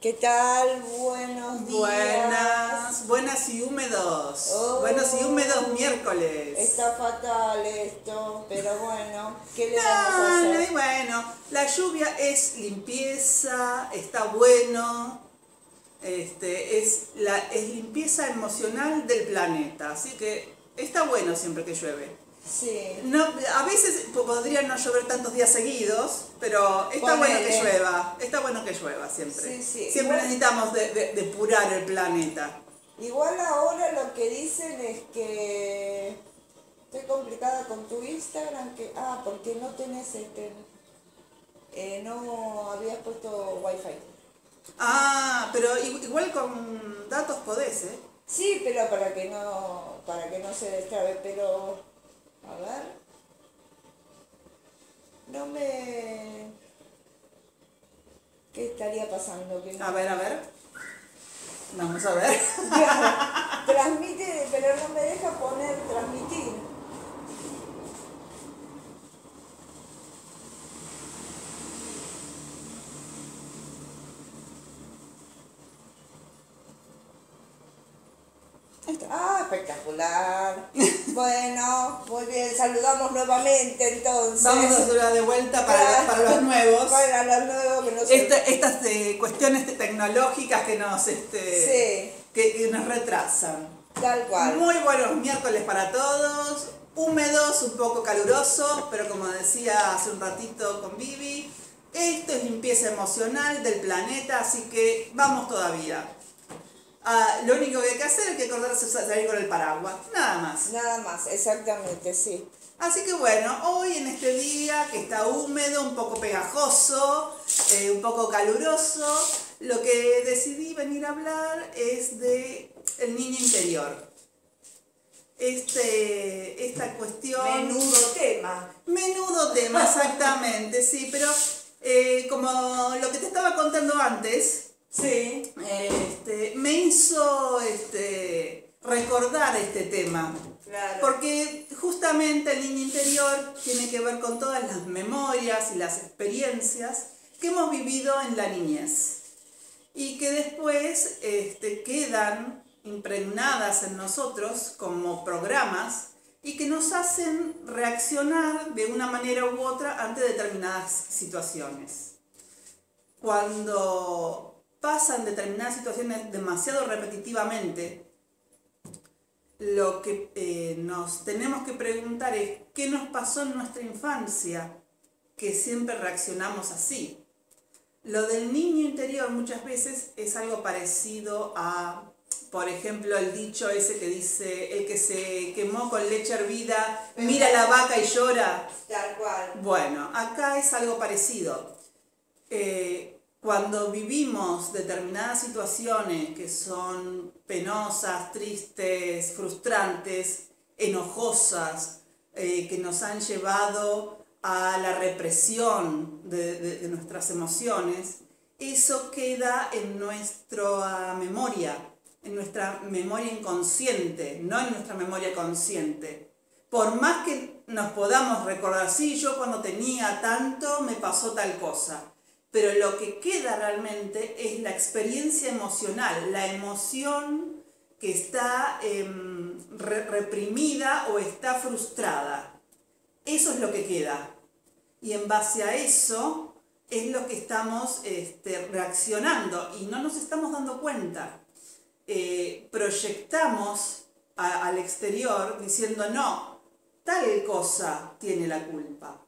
¿Qué tal? Buenos días. Buenas y húmedos. Oh, Buenos y húmedos miércoles. Está fatal esto, pero bueno, ¿qué le vamos a No, hacer? y bueno, la lluvia es limpieza, está bueno. Es limpieza emocional del planeta, así que está bueno siempre que llueve. Sí. No, a veces podría no llover tantos días seguidos, pero está bueno que llueva. Está bueno que llueva siempre. Sí, sí. Siempre necesitamos depurar el planeta. Igual ahora lo que dicen es que estoy complicada con tu Instagram, porque no tenés no habías puesto wifi. Ah, pero igual con datos podés, ¿eh? Sí, pero para que no se destrabe, pero a ver, no me... ¿Qué estaría pasando? A ver. Vamos a ver. Transmite, pero no me deja poner transmitir. Espectacular. Bueno, muy bien, saludamos nuevamente entonces. Vamos a hacerla de vuelta para los nuevos. Para los nuevos que nos... Estas cuestiones tecnológicas que Sí. que nos retrasan. Tal cual. Muy buenos miércoles para todos. Húmedos, un poco calurosos, pero como decía hace un ratito con Vivi, esto es limpieza emocional del planeta, así que vamos todavía. Lo único que hay que hacer es que acordarse de salir con el paraguas, nada más. Nada más, exactamente, sí. Así que bueno, hoy en este día que está húmedo, un poco pegajoso, un poco caluroso, lo que decidí venir a hablar es de el niño interior. Esta cuestión... Menudo tema, exactamente, sí, pero como lo que te estaba contando antes... Sí. Me hizo recordar este tema. Claro. Porque justamente el niño interior tiene que ver con todas las memorias y las experiencias que hemos vivido en la niñez y que después quedan impregnadas en nosotros como programas y que nos hacen reaccionar de una manera u otra ante determinadas situaciones. Cuando pasan determinadas situaciones demasiado repetitivamente, lo que nos tenemos que preguntar es ¿qué nos pasó en nuestra infancia que siempre reaccionamos así? Lo del niño interior muchas veces es algo parecido a, por ejemplo, el dicho ese que dice: el que se quemó con leche hervida mira a la vaca y llora. Tal cual. Bueno, acá es algo parecido. Cuando vivimos determinadas situaciones que son penosas, tristes, frustrantes, enojosas, que nos han llevado a la represión de nuestras emociones, eso queda en nuestra memoria inconsciente, no en nuestra memoria consciente. Por más que nos podamos recordar, sí, yo cuando tenía tanto me pasó tal cosa, pero lo que queda realmente es la experiencia emocional, la emoción que está reprimida o está frustrada. Eso es lo que queda. Y en base a eso es lo que estamos reaccionando y no nos estamos dando cuenta. Proyectamos al exterior diciendo: no, tal cosa tiene la culpa,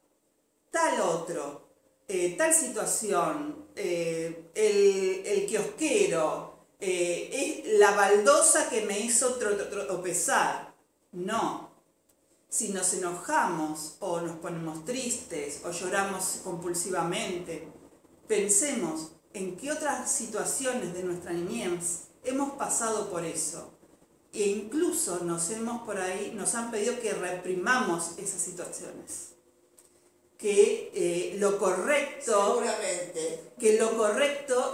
tal otro. Tal situación, el kiosquero, es la baldosa que me hizo tropezar. No. Si nos enojamos o nos ponemos tristes o lloramos compulsivamente, pensemos en qué otras situaciones de nuestra niñez hemos pasado por eso. E incluso nos han pedido que reprimamos esas situaciones. Que lo correcto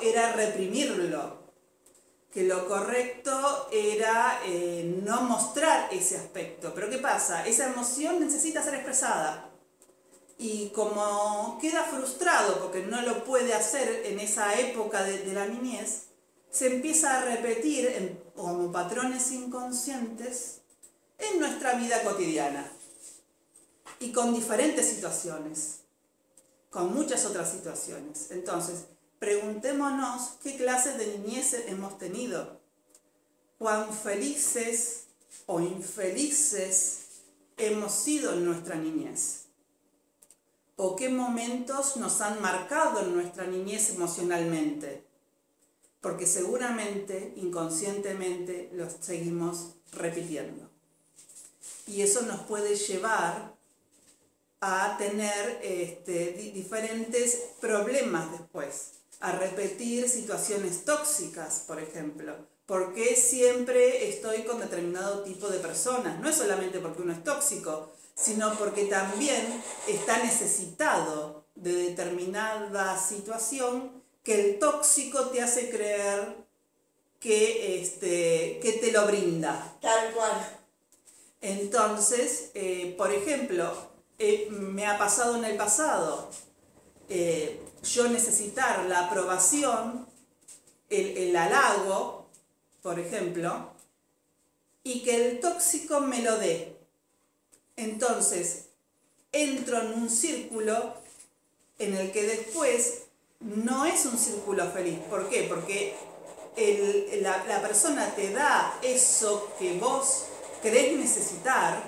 era reprimirlo, que lo correcto era no mostrar ese aspecto. Pero ¿qué pasa? Esa emoción necesita ser expresada. Y como queda frustrado porque no lo puede hacer en esa época de la niñez, se empieza a repetir como patrones inconscientes en nuestra vida cotidiana y con diferentes situaciones, con muchas otras situaciones. Entonces, preguntémonos qué clases de niñez hemos tenido, cuán felices o infelices hemos sido en nuestra niñez, o qué momentos nos han marcado en nuestra niñez emocionalmente, porque seguramente, inconscientemente, los seguimos repitiendo. Y eso nos puede llevar a tener diferentes problemas después, a repetir situaciones tóxicas, por ejemplo. ¿Por qué siempre estoy con determinado tipo de personas? No es solamente porque uno es tóxico, sino porque también está necesitado de determinada situación que el tóxico te hace creer que te lo brinda. Tal cual. Entonces, por ejemplo, me ha pasado en el pasado, yo necesitar la aprobación, el halago, por ejemplo, y que el tóxico me lo dé. Entonces, entro en un círculo en el que después no es un círculo feliz. ¿Por qué? Porque la persona te da eso que vos crees necesitar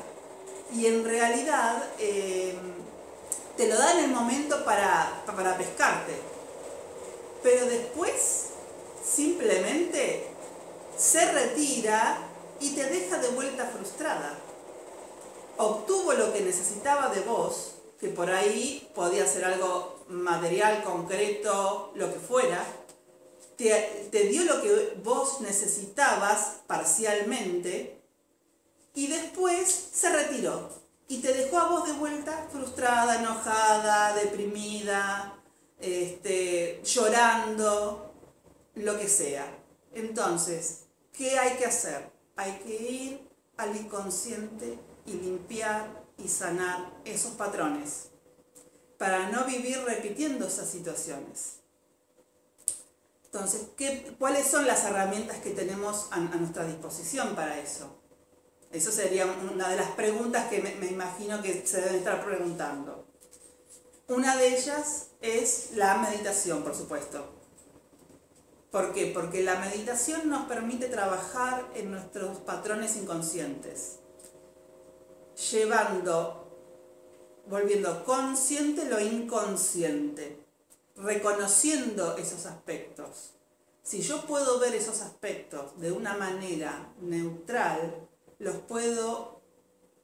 y en realidad te lo da en el momento para pescarte. Pero después simplemente se retira y te deja de vuelta frustrada. Obtuvo lo que necesitaba de vos, que por ahí podía ser algo material, concreto, lo que fuera, te dio lo que vos necesitabas parcialmente y después se retiró y te dejó a vos de vuelta frustrada, enojada, deprimida, llorando, lo que sea. Entonces, ¿qué hay que hacer? Hay que ir al inconsciente y limpiar y sanar esos patrones para no vivir repitiendo esas situaciones. Entonces, ¿cuáles son las herramientas que tenemos a nuestra disposición para eso? Eso sería una de las preguntas que me imagino que se deben estar preguntando. Una de ellas es la meditación, por supuesto. ¿Por qué? Porque la meditación nos permite trabajar en nuestros patrones inconscientes, volviendo consciente lo inconsciente, reconociendo esos aspectos. Si yo puedo ver esos aspectos de una manera neutral, los puedo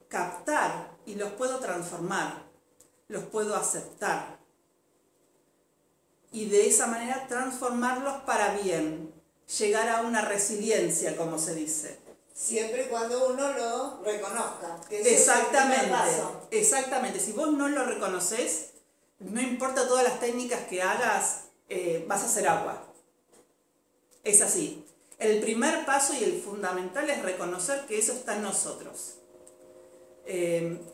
captar y los puedo transformar, los puedo aceptar. Y de esa manera transformarlos para bien, llegar a una resiliencia, como se dice. Siempre y cuando uno lo reconozca. Exactamente. Si vos no lo reconoces, no importa todas las técnicas que hagas, vas a hacer agua. Es así. El primer paso y el fundamental es reconocer que eso está en nosotros.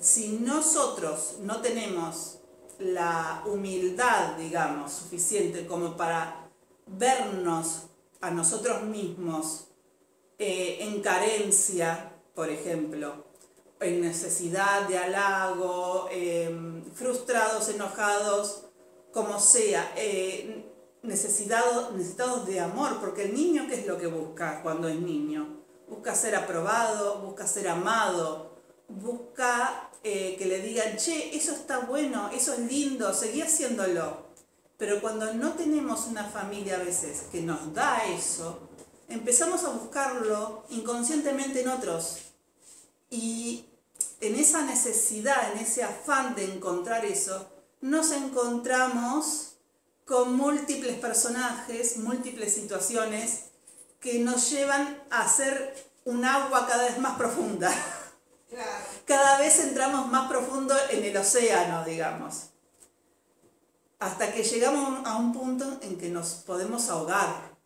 Si nosotros no tenemos la humildad, digamos, suficiente como para vernos a nosotros mismos en carencia, por ejemplo, en necesidad de halago, frustrados, enojados, como sea, necesitados de amor, porque el niño, ¿qué es lo que busca cuando es niño? Busca ser aprobado, busca ser amado, busca que le digan, che, eso está bueno, eso es lindo, seguí haciéndolo. Pero cuando no tenemos una familia a veces que nos da eso, empezamos a buscarlo inconscientemente en otros. Y en esa necesidad, en ese afán de encontrar eso, nos encontramos con múltiples personajes, múltiples situaciones que nos llevan a hacer un agua cada vez más profunda. Claro. Cada vez entramos más profundo en el océano, digamos. Hasta que llegamos a un punto en que nos podemos ahogar.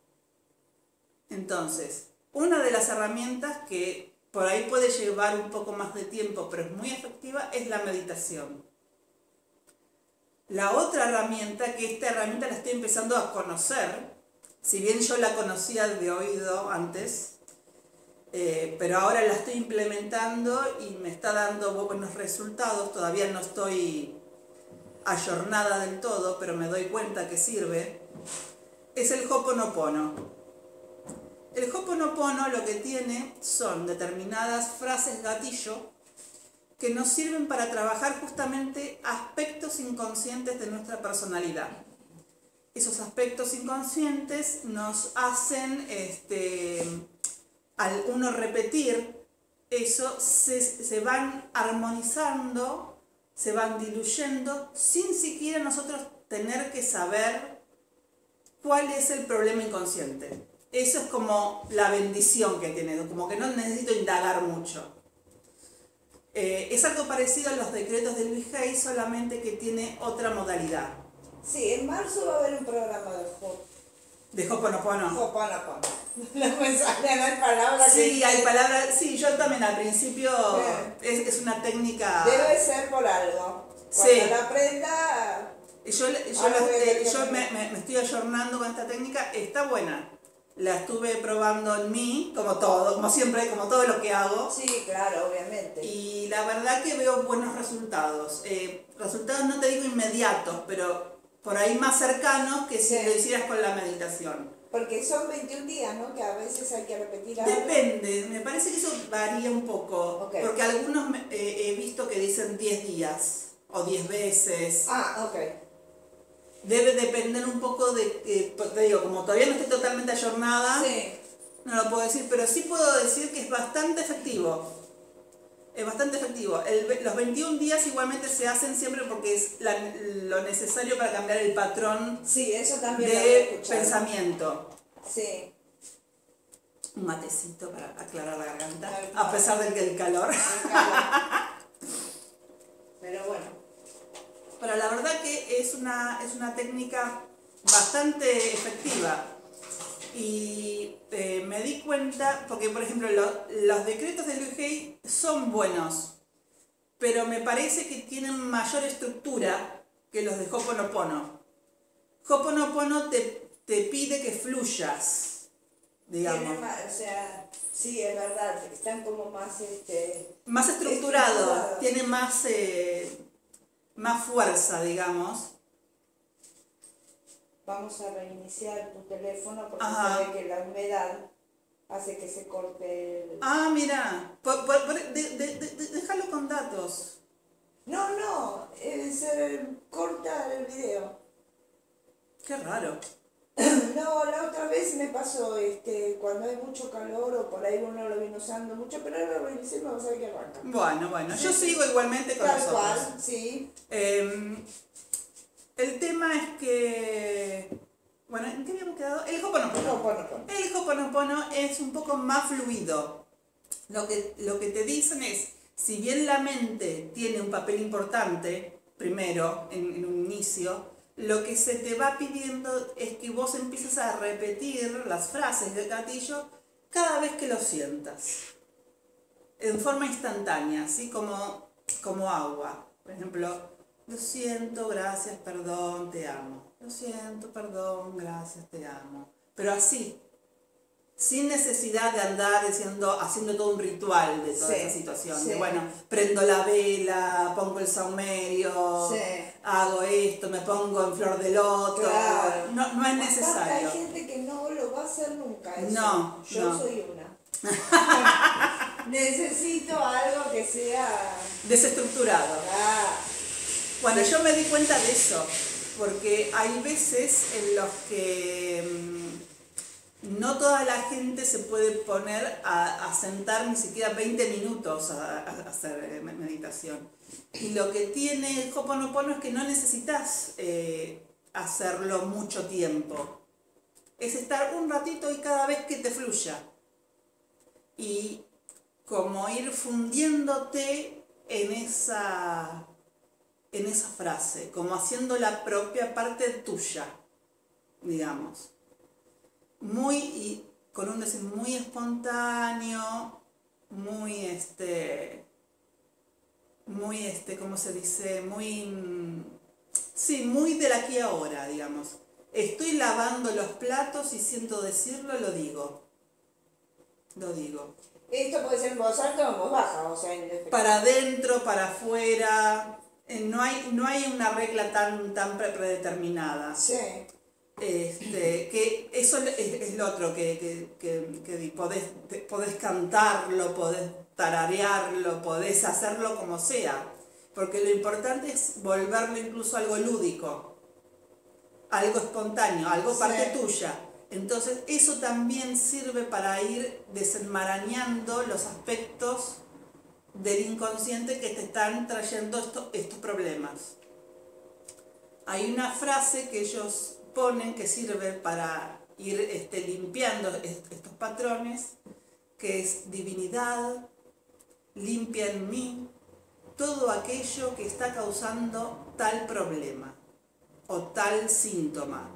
Entonces, una de las herramientas que por ahí puede llevar un poco más de tiempo, pero es muy efectiva, es la meditación. la otra herramienta, que esta herramienta la estoy empezando a conocer, si bien yo la conocía de oído antes, pero ahora la estoy implementando y me está dando buenos resultados. Todavía no estoy ayornada del todo, pero me doy cuenta que sirve. Es el Ho'oponopono. El Ho'oponopono lo que tiene son determinadas frases gatillo que nos sirven para trabajar justamente aspectos inconscientes de nuestra personalidad. Esos aspectos inconscientes nos hacen, al uno repetir eso, se van armonizando, se van diluyendo, sin siquiera nosotros tener que saber cuál es el problema inconsciente. Eso es como la bendición que tiene, como que no necesito indagar mucho. Es algo parecido a los decretos de Luis Hay, solamente que tiene otra modalidad. Sí, en marzo va a haber un programa de Ho'oponopono. Ho'oponopono. No me salen, hay palabras. Sí, hay palabras. Sí, yo también al principio es una técnica. Debe ser por algo. Cuando sí. la aprenda. Yo me estoy ayornando con esta técnica, está buena. La estuve probando en mí, como todo, como siempre, como todo lo que hago. Sí, claro, obviamente. Y la verdad que veo buenos resultados. Resultados no te digo inmediatos, pero por ahí más cercanos que si lo hicieras con la meditación. Porque son 21 días, ¿no? Que a veces hay que repetir algo. Depende, me parece que eso varía un poco. Okay. Porque algunos he visto que dicen 10 días o 10 veces. Ah, ok. Debe depender un poco de, te digo, como todavía no estoy totalmente ayornada, no lo puedo decir, pero sí puedo decir que es bastante efectivo. Es bastante efectivo. Los 21 días igualmente se hacen siempre porque es lo necesario para cambiar el patrón eso también de pensamiento. Sí. Un matecito para aclarar la garganta, a pesar del calor. Pero bueno. Pero la verdad que es una técnica bastante efectiva. Y me di cuenta, porque por ejemplo los decretos de Luis Hay son buenos, pero me parece que tienen mayor estructura que los de Ho'oponopono. Ho'oponopono te pide que fluyas, digamos. Sí, es verdad, están como más... más estructurado, tiene más fuerza, digamos. Vamos a reiniciar tu teléfono porque sabe que la humedad hace que se corte el... Ah, mira, déjalo con datos. No, se corta el video. Qué raro. No, la otra vez me pasó, cuando hay mucho calor o por ahí uno lo viene usando mucho, pero ahora lo reinicié y me va a saber que arranca. Bueno, yo sigo igualmente con nosotros. Tal cual, sí. El tema es que... Bueno, ¿en qué habíamos quedado? El Ho'oponopono. El Ho'oponopono es un poco más fluido. Lo que te dicen es, si bien la mente tiene un papel importante, primero, en un inicio, lo que se te va pidiendo es que vos empieces a repetir las frases del gatillo cada vez que lo sientas. En forma instantánea, así como agua. Por ejemplo... Lo siento, gracias, perdón, te amo. Lo siento, perdón, gracias, te amo. Pero así, sin necesidad de andar haciendo todo un ritual de toda esa situación. De, bueno, prendo la vela, pongo el saumerio, hago esto, me pongo en flor de loto. Claro. No es necesario. Hay gente que no lo va a hacer nunca. Eso. No. Yo soy una. Necesito algo que sea... desestructurado. Bueno, yo me di cuenta de eso, porque hay veces en los que no toda la gente se puede poner a sentar ni siquiera 20 minutos a hacer meditación. Y lo que tiene el Ho'oponopono es que no necesitas hacerlo mucho tiempo. Es estar un ratito y cada vez que te fluya. Y como ir fundiéndote en esa frase, como haciendo la propia parte tuya, digamos. Con un decir muy espontáneo, muy ¿cómo se dice? Muy Sí, muy del aquí ahora, digamos. Estoy lavando los platos y siento decirlo, lo digo. Lo digo. Esto puede ser en voz alta o en voz baja, o sea, Para adentro, para afuera. No hay una regla tan predeterminada. Sí. Que eso es lo otro que podés cantarlo, podés tararearlo, podés hacerlo como sea. Porque lo importante es volverlo incluso algo lúdico, algo espontáneo, algo parte tuya. Entonces eso también sirve para ir desenmarañando los aspectos del inconsciente que te están trayendo estos problemas. Hay una frase que ellos ponen que sirve para ir limpiando estos patrones, que es: divinidad, limpia en mí todo aquello que está causando tal problema o tal síntoma.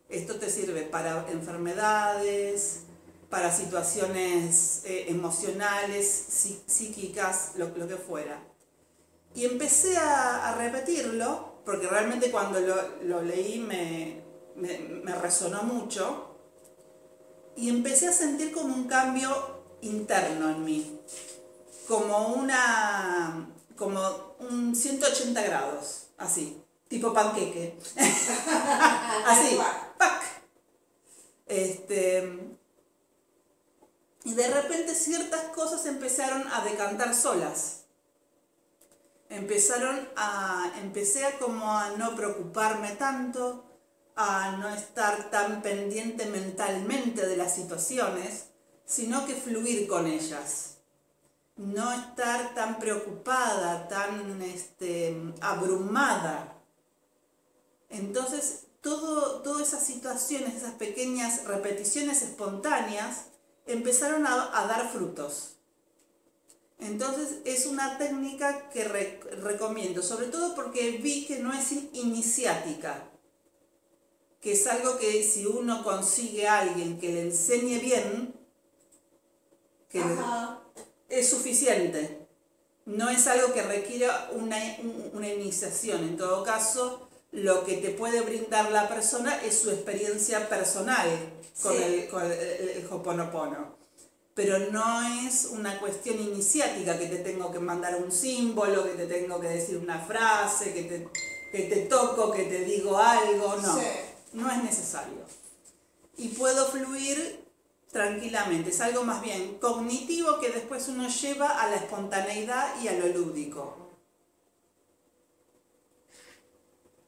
Esto te sirve para enfermedades, para situaciones emocionales, psíquicas, lo que fuera. Y empecé a repetirlo, porque realmente cuando lo leí me resonó mucho, y empecé a sentir como un cambio interno en mí, como un 180 grados, así, tipo panqueque. Así, ¡pac! Y de repente ciertas cosas empezaron a decantar solas. Empecé a no preocuparme tanto, a no estar tan pendiente mentalmente de las situaciones, sino que fluir con ellas. No estar tan preocupada, tan abrumada. Entonces, todas esas situaciones, esas pequeñas repeticiones espontáneas, empezaron a dar frutos. Entonces es una técnica que recomiendo, sobre todo porque vi que no es iniciática, que es algo que si uno consigue a alguien que le enseñe bien, es suficiente. No es algo que requiera una iniciación. En todo caso, lo que te puede brindar la persona es su experiencia personal con el Ho'oponopono. Pero no es una cuestión iniciática que te tengo que mandar un símbolo, que te tengo que decir una frase, que te toco, que te digo algo, no. No es necesario. Y puedo fluir tranquilamente. Es algo más bien cognitivo que después uno lleva a la espontaneidad y a lo lúdico.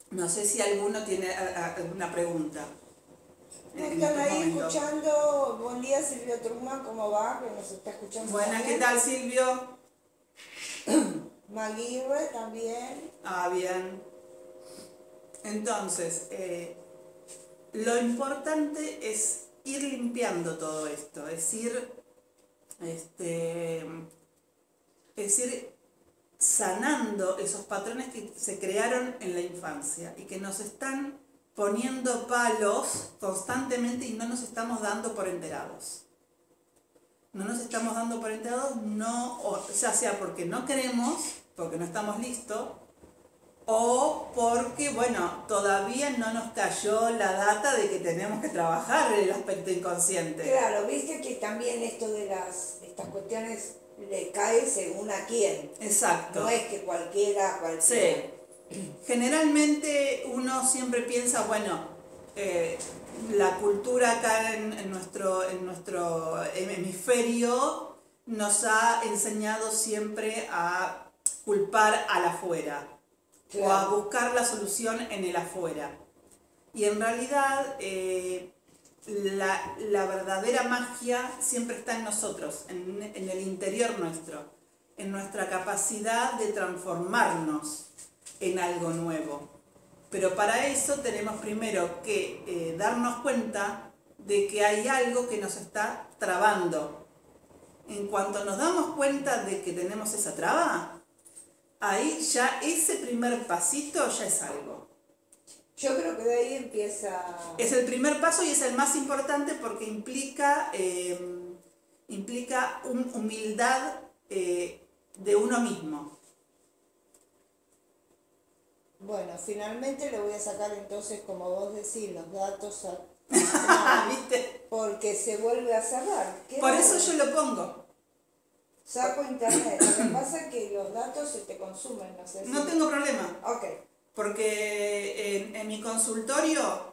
No sé si alguno tiene alguna pregunta. Están ahí escuchando. Buen día, Silvio Truman, ¿cómo va? Que nos está escuchando. Buenas, ¿qué tal, Silvio? Maguire también. Ah, bien. Entonces, lo importante es ir limpiando todo esto, es ir sanando esos patrones que se crearon en la infancia y que nos están poniendo palos constantemente y no nos estamos dando por enterados. No nos estamos dando por enterados, ya sea porque no queremos, porque no estamos listos, o porque, bueno, todavía no nos cayó la data de que tenemos que trabajar el aspecto inconsciente. Claro, viste que también esto de estas cuestiones le cae según a quién. Exacto. No es que cualquiera. Sí. Generalmente uno siempre piensa, bueno, la cultura acá en nuestro hemisferio nos ha enseñado siempre a culpar al afuera. Claro. O a buscar la solución en el afuera. Y en realidad la verdadera magia siempre está en nosotros, en el interior nuestro, en nuestra capacidad de transformarnos en algo nuevo. Pero para eso tenemos primero que darnos cuenta de que hay algo que nos está trabando. En cuanto nos damos cuenta de que tenemos esa traba, ahí ya ese primer pasito ya es algo. Yo creo que de ahí empieza. Es el primer paso y es el más importante porque implica humildad de uno mismo. Bueno, finalmente le voy a sacar entonces, como vos decís, los datos ¿Viste? porque se vuelve a cerrar. ¿Qué Por hago? eso yo lo pongo. Saco internet. Lo que pasa es que los datos se te consumen, no sé si... No tengo problema. Ok. Porque en mi consultorio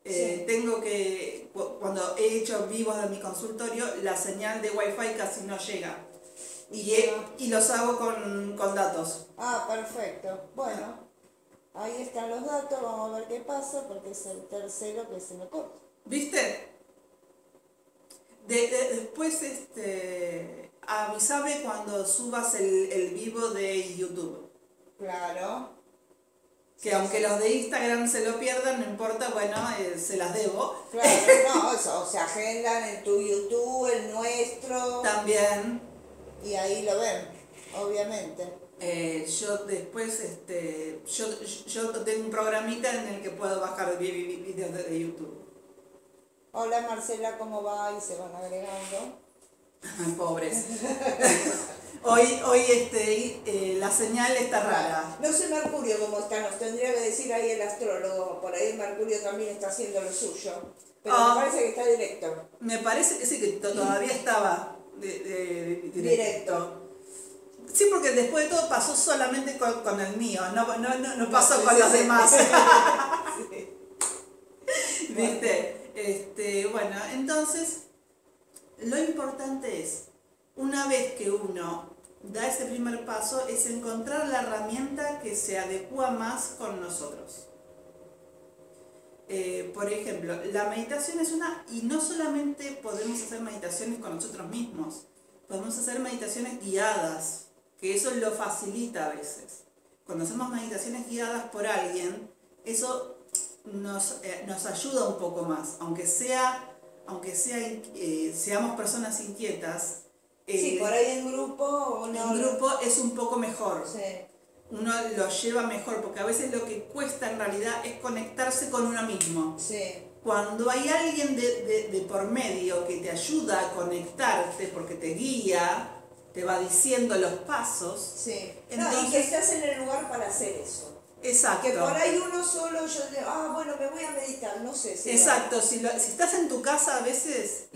Sí. tengo que, cuando he hecho vivos de mi consultorio, la señal de Wi-Fi casi no llega. Y los hago con datos. Ah, perfecto. Bueno, ahí están los datos, vamos a ver qué pasa, porque es el tercero que se me corta. ¿Viste? Después avísame cuando subas el vivo de YouTube. Claro. Que aunque los de Instagram se lo pierdan, no importa, bueno, se las debo. Claro, no, eso, se agendan en tu YouTube, el nuestro, También. y ahí lo ven, obviamente. Yo después, yo tengo un programita en el que puedo bajar videos de YouTube. Hola Marcela, ¿cómo va? Y se van agregando. Pobres. Hoy la señal está rara. No sé Mercurio cómo está, nos tendría que decir ahí el astrólogo, por ahí Mercurio también está haciendo lo suyo, pero me parece que está directo. Me parece que sí, que todavía estaba directo. Sí, porque después de todo pasó solamente con el mío, no pasó con los demás. Sí. ¿Viste? Bueno, entonces, lo importante es, una vez que uno da ese primer paso, es encontrar la herramienta que se adecua más con nosotros. Por ejemplo, la meditación es una, y no solamente podemos hacer meditaciones con nosotros mismos, podemos hacer meditaciones guiadas, que eso lo facilita a veces. Cuando hacemos meditaciones guiadas por alguien, eso nos ayuda un poco más, aunque seamos personas inquietas. Sí, por ahí en grupo En grupo es un poco mejor. Sí. Uno lo lleva mejor, porque a veces lo que cuesta en realidad es conectarse con uno mismo. Sí. Cuando hay alguien de por medio que te ayuda a conectarte, porque te guía, te va diciendo los pasos. Sí. Entonces, no, y que estás en el lugar para hacer eso. Exacto. Que por ahí uno solo, yo digo, bueno, me voy a meditar, no sé si... Exacto, si estás en tu casa a veces,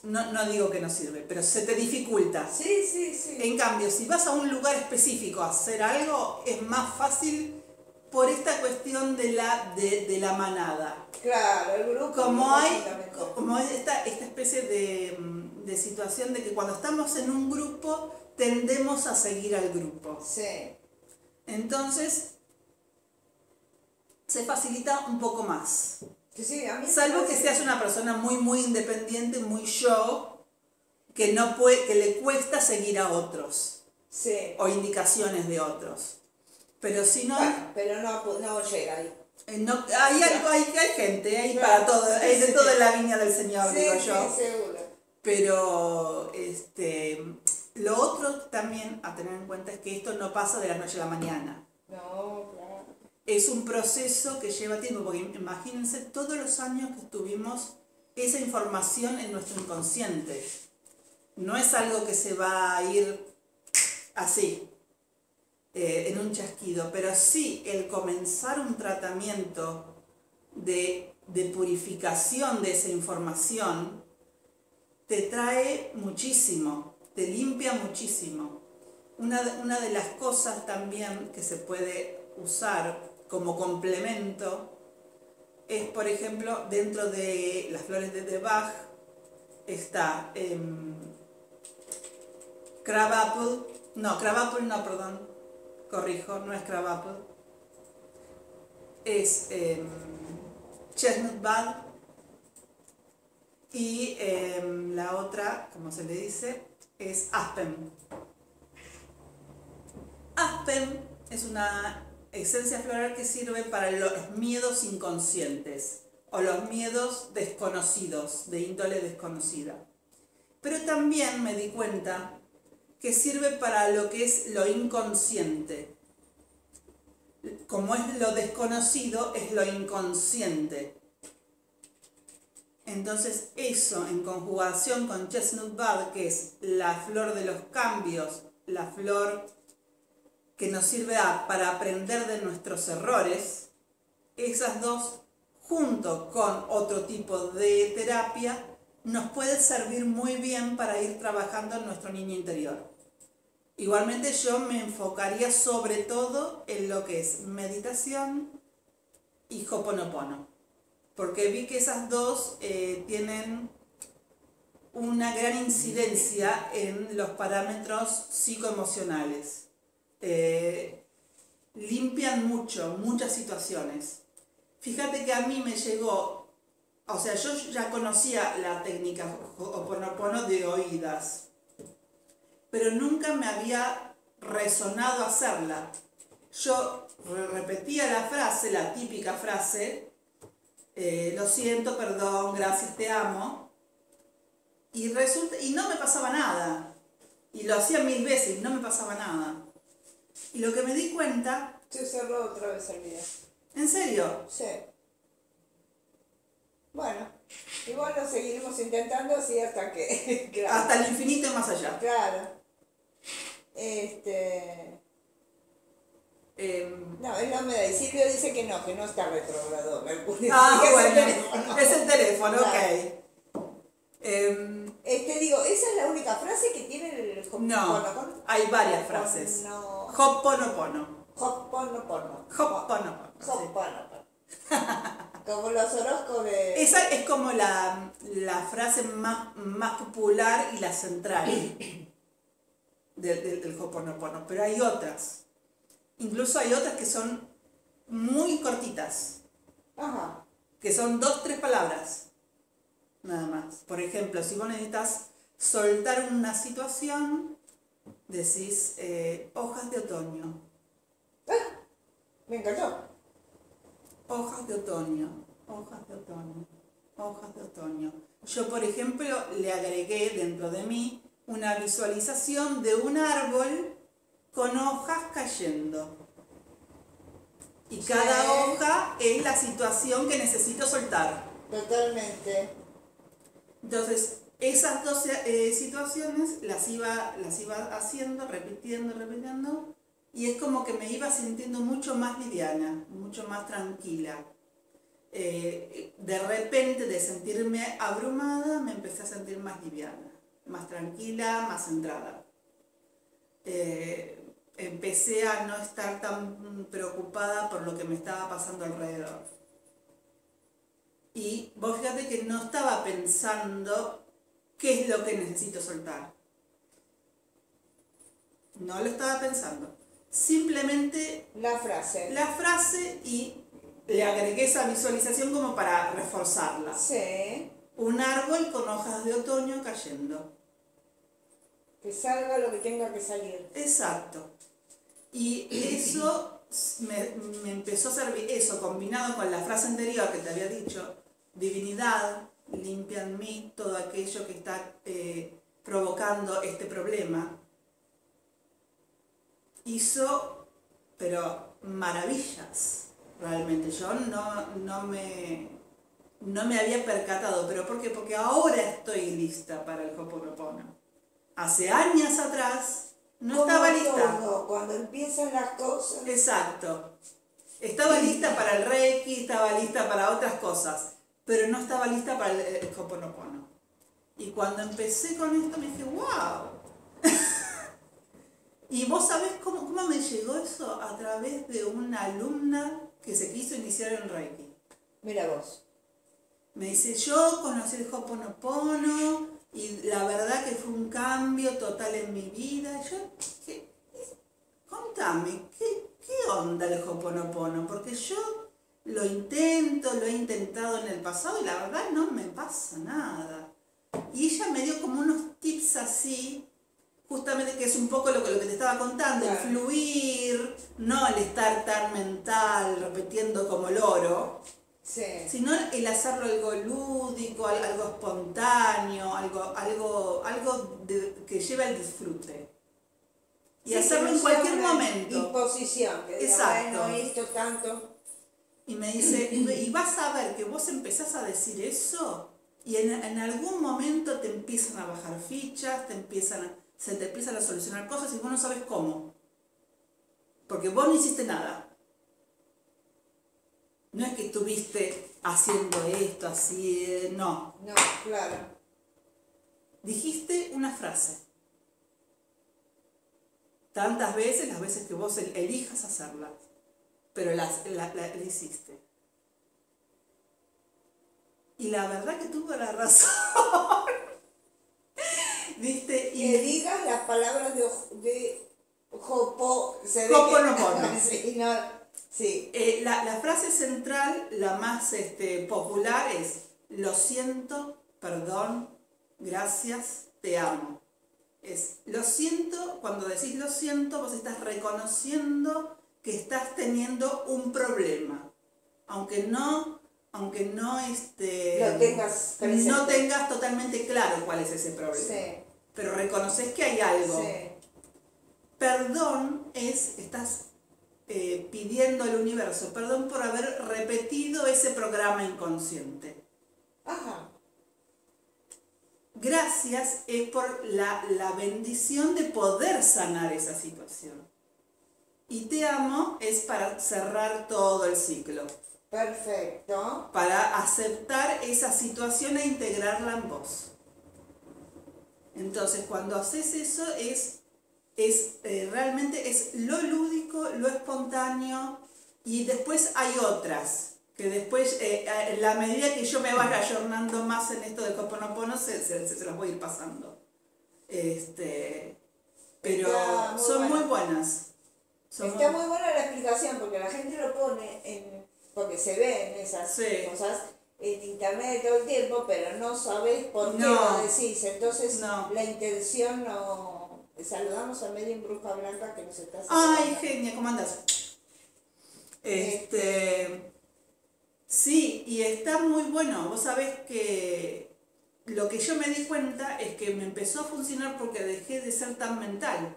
no digo que no sirve, pero se te dificulta. Sí. En cambio, si vas a un lugar específico a hacer algo, es más fácil por esta cuestión de la manada. Claro, el grupo. Como esta especie de situación de que cuando estamos en un grupo, tendemos a seguir al grupo. Sí. Entonces, se facilita un poco más. Sí, a mí Salvo que seas una persona muy independiente, muy yo, que le cuesta seguir a otros. Sí. O indicaciones de otros. Pero si no... Bueno, pero no llega ahí. Hay gente, hay para todo, hay de toda la viña del Señor, Sí, digo yo. Sí, seguro. Pero lo otro también a tener en cuenta es que esto no pasa de la noche a la mañana. No, claro. Es un proceso que lleva tiempo, porque imagínense todos los años que tuvimos esa información en nuestro inconsciente. No es algo que se va a ir así, en un chasquido, pero sí el comenzar un tratamiento de purificación de esa información te trae muchísimo, te limpia muchísimo. Una de las cosas también que se puede usar como complemento es, por ejemplo, dentro de las flores de Bach está crabapple no, perdón, corrijo, no es crabapple, es chestnut bud, y la otra, como se le dice, es aspen. Aspen es una esencia floral que sirve para los miedos inconscientes o los miedos desconocidos, de índole desconocida. Pero también me di cuenta que sirve para lo que es lo inconsciente. Como es lo desconocido, es lo inconsciente. Entonces eso, en conjugación con Chestnut Bud, que es la flor de los cambios, la flor que nos sirve para aprender de nuestros errores, esas dos, junto con otro tipo de terapia, nos puede servir muy bien para ir trabajando en nuestro niño interior. Igualmente yo me enfocaría sobre todo en lo que es meditación y Ho'oponopono, porque vi que esas dos tienen una gran incidencia en los parámetros psicoemocionales. Limpian muchas situaciones. Fíjate que a mí me llegó, o sea, yo ya conocía la técnica Ho'oponopono de oídas, pero nunca me había resonado hacerla. Yo repetía la frase, la típica frase, lo siento, perdón, gracias, te amo, y no me pasaba nada. Y lo hacía 1000 veces y no me pasaba nada. Y lo que me di cuenta... Se cerró otra vez el video. ¿En serio? Sí. Bueno, igual lo seguiremos intentando así hasta que... Claro. Hasta el infinito y más allá. Claro. No, él no me da. Y Silvio dice que no está retrógrado Mercurio. Bueno, es el teléfono, claro. Ok. Digo, ¿esa es la única frase que tiene el Ho'oponopono? No, hay varias frases. Ho'oponopono. Ho'oponopono. Ho'oponopono. Ho'oponopono. Como los horóscopos de... Esa es como la frase más popular y la central del Ho'oponopono, pero hay otras. Incluso hay otras que son muy cortitas. Ajá. Que son 2-3 palabras. Nada más. Por ejemplo, si vos necesitas soltar una situación, decís hojas de otoño. Me encantó. Hojas de otoño, hojas de otoño, hojas de otoño. Yo, por ejemplo, le agregué dentro de mí una visualización de un árbol con hojas cayendo. Y cada hoja es la situación que necesito soltar. Totalmente. Entonces, esas dos situaciones las iba haciendo, repitiendo, y es como que me iba sintiendo mucho más liviana, mucho más tranquila. De repente, de sentirme abrumada, me empecé a sentir más liviana, más tranquila, más centrada. Empecé a no estar tan preocupada por lo que me estaba pasando alrededor. Y vos fíjate que no estaba pensando qué es lo que necesito soltar. No lo estaba pensando. Simplemente la frase y le agregué esa visualización como para reforzarla. Sí. Un árbol con hojas de otoño cayendo. Que salga lo que tenga que salir. Exacto. Y eso me empezó a servir, eso combinado con la frase anterior que te había dicho, divinidad, limpia en mí todo aquello que está provocando este problema. Hizo, pero maravillas, realmente. Yo no me había percatado, pero ¿por qué? Porque ahora estoy lista para el Ho'oponopono. Hace años atrás no estaba lista. Todo, cuando empiezan las cosas. Exacto. Estaba lista para el Reiki, estaba lista para otras cosas, pero no estaba lista para el Ho'oponopono. Y cuando empecé con esto me dije, ¡wow! Y vos sabés cómo me llegó eso a través de una alumna que se quiso iniciar en Reiki. Mira vos. Me dice, yo conocí el Ho'oponopono y la verdad que fue un cambio total en mi vida. Yo, contame, ¿qué onda el Ho'oponopono? Porque yo lo he intentado en el pasado y la verdad no me pasa nada. Y ella me dio como unos tips así, justamente que es un poco lo que te estaba contando, claro. El fluir, no el estar tan mental, repitiendo como loro, sí. Sino el hacerlo algo lúdico, algo espontáneo, algo que lleve al disfrute. Y sí, hacerlo en cualquier momento. Disposición, que exacto. No esto tanto. Y me dice, y vas a ver que vos empezás a decir eso, y en algún momento te empiezan a bajar fichas, se te empiezan a solucionar cosas y vos no sabes cómo. porque vos no hiciste nada. No es que estuviste haciendo esto, así, no. No, claro. Dijiste una frase. Tantas veces, las veces que vos elijas hacerla, pero la hiciste. Y la verdad que tuvo la razón. ¿Viste? Y que digas las palabras de Ho'oponopono. Sí, no, sí. La frase central, la más popular es: lo siento, perdón, gracias, te amo. Es lo siento. Cuando decís lo siento, vos estás reconociendo que estás teniendo un problema, aunque no Lo tengas presente. no tengas totalmente claro cuál es ese problema. Sí. Pero reconoces que hay algo. Sí. Perdón estás pidiendo al universo perdón por haber repetido ese programa inconsciente. Ajá. Gracias es por la bendición de poder sanar esa situación. Y te amo es para cerrar todo el ciclo. Perfecto. Para aceptar esa situación e integrarla en vos. Entonces, cuando haces eso realmente es lo lúdico, lo espontáneo, y después hay otras, que después, en la medida que yo me vaya ayornando más en esto de Ho'oponopono, se las voy a ir pasando. Pero son muy buenas. Está muy buena la explicación, porque la gente lo pone porque se ven esas cosas en internet todo el tiempo, pero no sabes por qué lo decís. Entonces, la intención no... Saludamos a Medium Bruja Blanca que nos está saludando. ¡Ay, genia! ¿Cómo andás? Sí, y está muy bueno. Vos sabés que lo que yo me di cuenta es que me empezó a funcionar porque dejé de ser tan mental.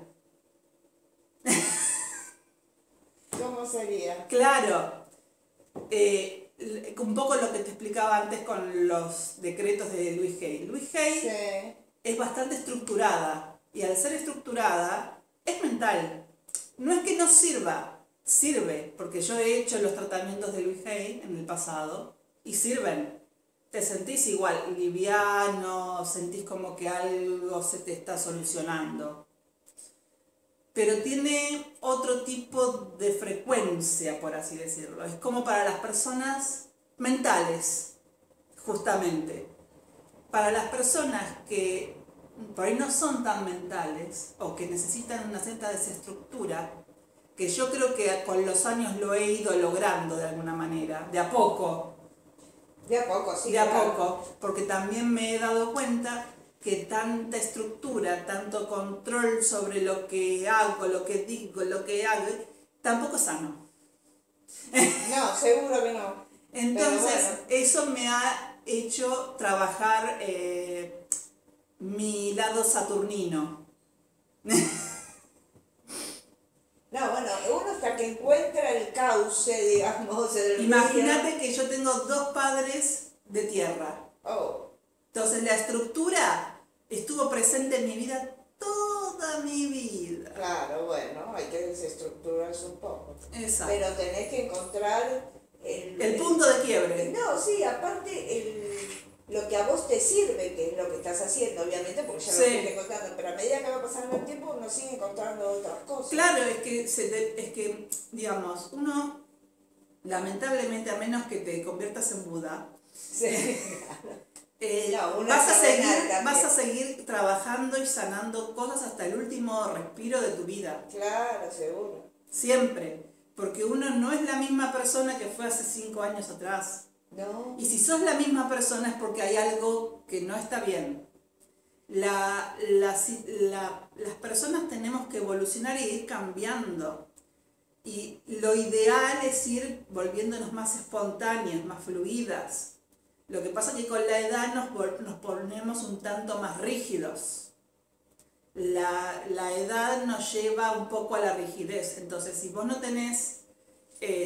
¿Cómo sería? Claro. Un poco lo que te explicaba antes con los decretos de Louise Hay. Louise Hay es bastante estructurada, y al ser estructurada es mental. No es que no sirva, sirve, porque yo he hecho los tratamientos de Louise Hay en el pasado y sirven. Te sentís igual, liviano, sentís como que algo se te está solucionando. Pero tiene otro tipo de frecuencia, por así decirlo. Es como para las personas mentales, justamente. Para las personas que por ahí no son tan mentales o que necesitan una cierta desestructura, que yo creo que con los años lo he ido logrando de alguna manera, de a poco. De a poco, sí. De a poco, porque también me he dado cuenta que tanta estructura, tanto control sobre lo que hago, lo que digo, lo que hago, tampoco es sano. No, seguro que no. Entonces, eso me ha hecho trabajar mi lado saturnino. No, bueno, uno hasta que encuentra el cauce, digamos. Imagínate que yo tengo 2 padres de tierra. Oh. Entonces la estructura estuvo presente en mi vida toda mi vida. Claro, bueno, hay que desestructurarse un poco. Exacto. Pero tenés que encontrar el punto de quiebre. No, sí, aparte lo que a vos te sirve, que es lo que estás haciendo, obviamente, porque ya lo estás encontrando, pero a medida que va pasando el tiempo uno sigue encontrando otras cosas. Claro, es que digamos, uno, lamentablemente, a menos que te conviertas en Buda, vas a seguir trabajando y sanando cosas hasta el último respiro de tu vida. Claro, seguro. Siempre, porque uno no es la misma persona que fue hace 5 años atrás. No. Y si sos la misma persona es porque hay algo que no está bien. Las personas tenemos que evolucionar y ir cambiando. Y lo ideal es ir volviéndonos más espontáneas, más fluidas. Lo que pasa es que con la edad nos ponemos un tanto más rígidos. La edad nos lleva un poco a la rigidez. Entonces, si vos no tenés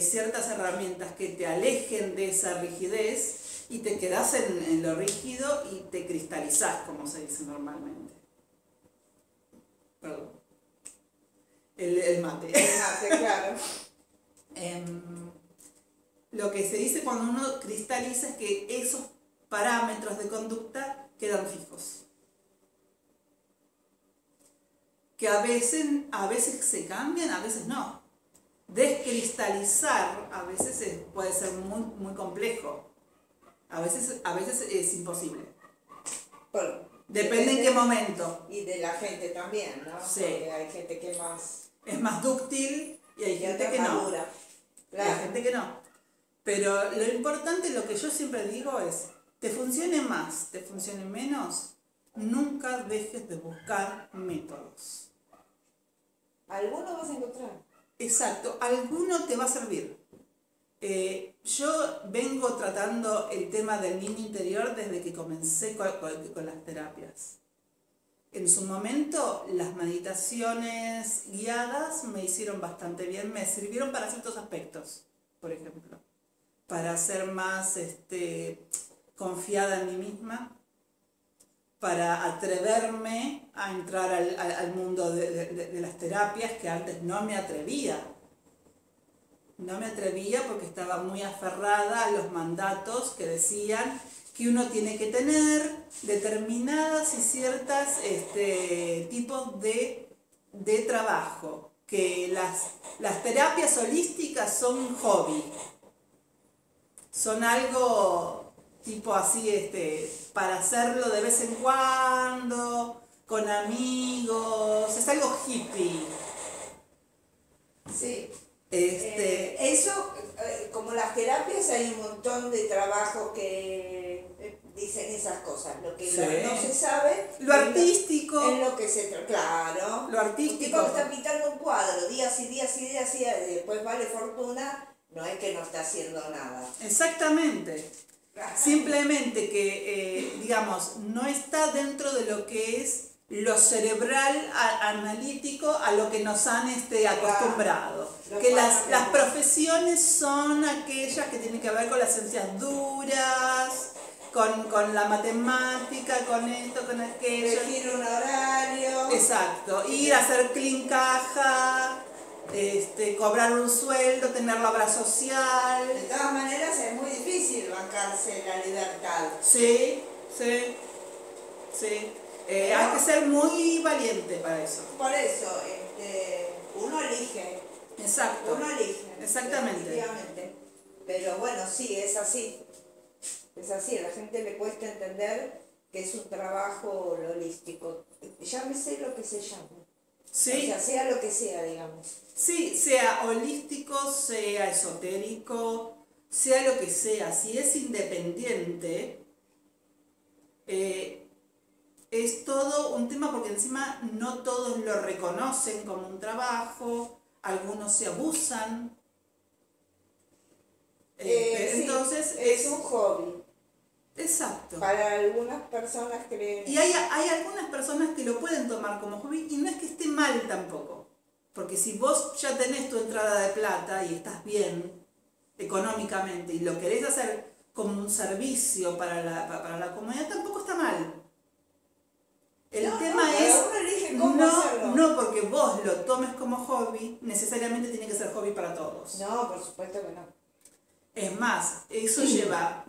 ciertas herramientas que te alejen de esa rigidez y te quedás en lo rígido y te cristalizás, como se dice normalmente. Perdón. el mate. El mate, claro. Lo que se dice cuando uno cristaliza es que esos parámetros de conducta quedan fijos. Que a veces se cambian, a veces no. Descristalizar a veces puede ser muy, muy complejo. A veces es imposible. Bueno, depende en qué momento. Y de la gente también, ¿no? Sí. Porque hay gente que es más dúctil y hay gente que no. Claro. Y hay gente que no. Pero lo importante, lo que yo siempre digo es, te funcione más, te funcione menos, nunca dejes de buscar métodos. Alguno vas a encontrar. Exacto, alguno te va a servir. Yo vengo tratando el tema del niño interior desde que comencé con las terapias. En su momento, las meditaciones guiadas me hicieron bastante bien, me sirvieron para ciertos aspectos, por ejemplo. Para ser más confiada en mí misma, para atreverme a entrar al mundo de las terapias que antes no me atrevía. No me atrevía porque estaba muy aferrada a los mandatos que decían que uno tiene que tener determinadas y ciertas tipos de trabajo, que las terapias holísticas son un hobby, son algo tipo así, para hacerlo de vez en cuando, con amigos, es algo hippie. Sí. Eso, como las terapias, hay un montón de trabajo que dicen esas cosas. Lo que sí. no se sabe. Lo artístico. Es lo que se claro. Lo artístico. Un tipo que está pintando un cuadro días y días y días y después vale fortuna, no es que no está haciendo nada. Exactamente. Simplemente que, digamos, no está dentro de lo que es lo cerebral analítico a lo que nos han acostumbrado. Que las profesiones son aquellas que tienen que ver con las ciencias duras, con la matemática, con esto, con aquello. Elegir un horario. Exacto, ir a hacer clean caja, cobrar un sueldo, tener la obra social. De todas maneras es muy difícil bancarse la libertad. Sí. Hay que ser muy valiente para eso. Por eso, uno elige. Exacto. Uno elige. Exactamente. Pero bueno, sí, es así. Es así, a la gente le cuesta entender que es un trabajo holístico. Llámese lo que se llame. Sí. O sea lo que sea, digamos. Sí, sea holístico, sea esotérico, sea lo que sea. Si es independiente, es todo un tema porque encima no todos lo reconocen como un trabajo, algunos se abusan. Entonces es un hobby. Exacto. Para algunas personas creen. Y hay algunas personas que lo pueden tomar como hobby y no es que esté mal tampoco. Porque si vos ya tenés tu entrada de plata y estás bien económicamente y lo querés hacer como un servicio para la comunidad, tampoco está mal. El tema es, no porque vos lo tomes como hobby, necesariamente tiene que ser hobby para todos. No, por supuesto que no. Es más, eso lleva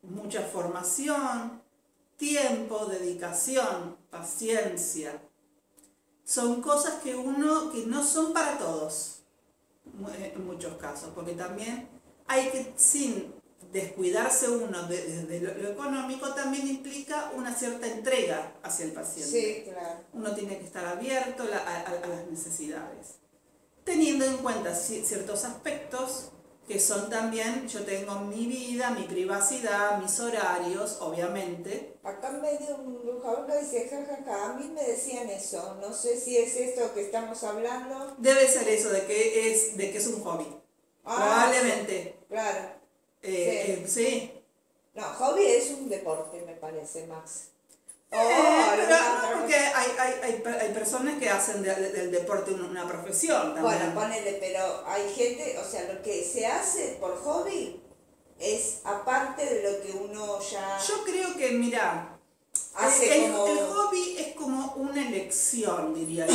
mucha formación, tiempo, dedicación, paciencia. Son cosas que no son para todos, en muchos casos, porque también hay que, sin descuidarse uno de lo económico, también implica una cierta entrega hacia el paciente. Sí, claro. Uno tiene que estar abierto a las necesidades, teniendo en cuenta ciertos aspectos que son también, yo tengo mi vida, mi privacidad, mis horarios, obviamente. Acá me dio un luchador que dice, jajaja, a mí me decían eso, no sé si es esto que estamos hablando. Debe ser eso, de que es un hobby. Probablemente. Sí, claro. Sí. No, hobby es un deporte, me parece más. Pero no, porque hay personas que hacen del deporte una profesión también. Bueno, ponele, pero hay gente, o sea, lo que se hace por hobby es aparte de lo que uno ya... Yo creo que, mira, El hobby es como una elección, diría yo.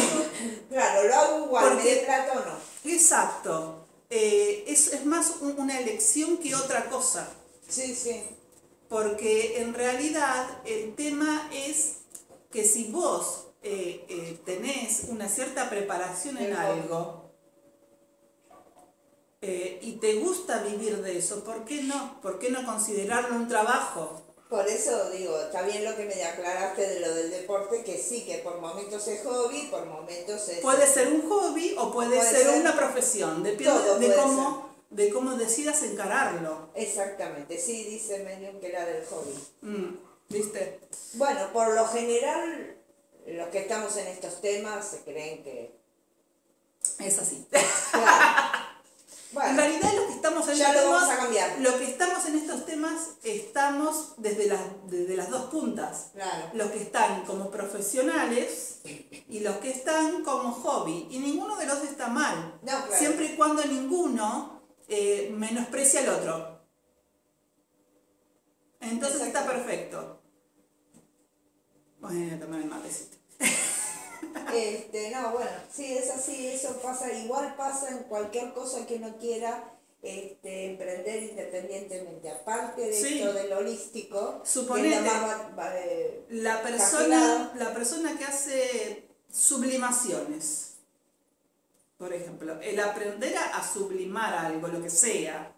Claro, lo hago igual, me dé plata o no. Exacto. Es más una elección que otra cosa. Sí, sí. Porque en realidad el tema es que si vos tenés una cierta preparación en algo y te gusta vivir de eso, ¿por qué no? ¿Por qué no considerarlo un trabajo? Por eso digo, está bien lo que me aclaraste de lo del deporte, que sí, que por momentos es hobby, por momentos es... Puede ser un hobby o puede ser una profesión, depende de cómo decidas encararlo. Exactamente, sí, dice Medium que era del hobby. ¿Viste? Bueno, por lo general, los que estamos en estos temas se creen que... Es así. Claro. Bueno, en realidad lo que estamos en ya lo vamos a cambiar. Lo que estamos en estos temas estamos desde las dos puntas. Claro. Los que están como profesionales y los que están como hobby. Y ninguno de los dos está mal. No, claro. Siempre y cuando ninguno menosprecia al otro. Entonces está perfecto. Voy a tomar el matecito. No, bueno, sí, es así, eso pasa, igual pasa en cualquier cosa que uno quiera emprender independientemente, aparte de esto del holístico. Suponete, la persona que hace sublimaciones, por ejemplo, el aprender a sublimar algo, lo que sea,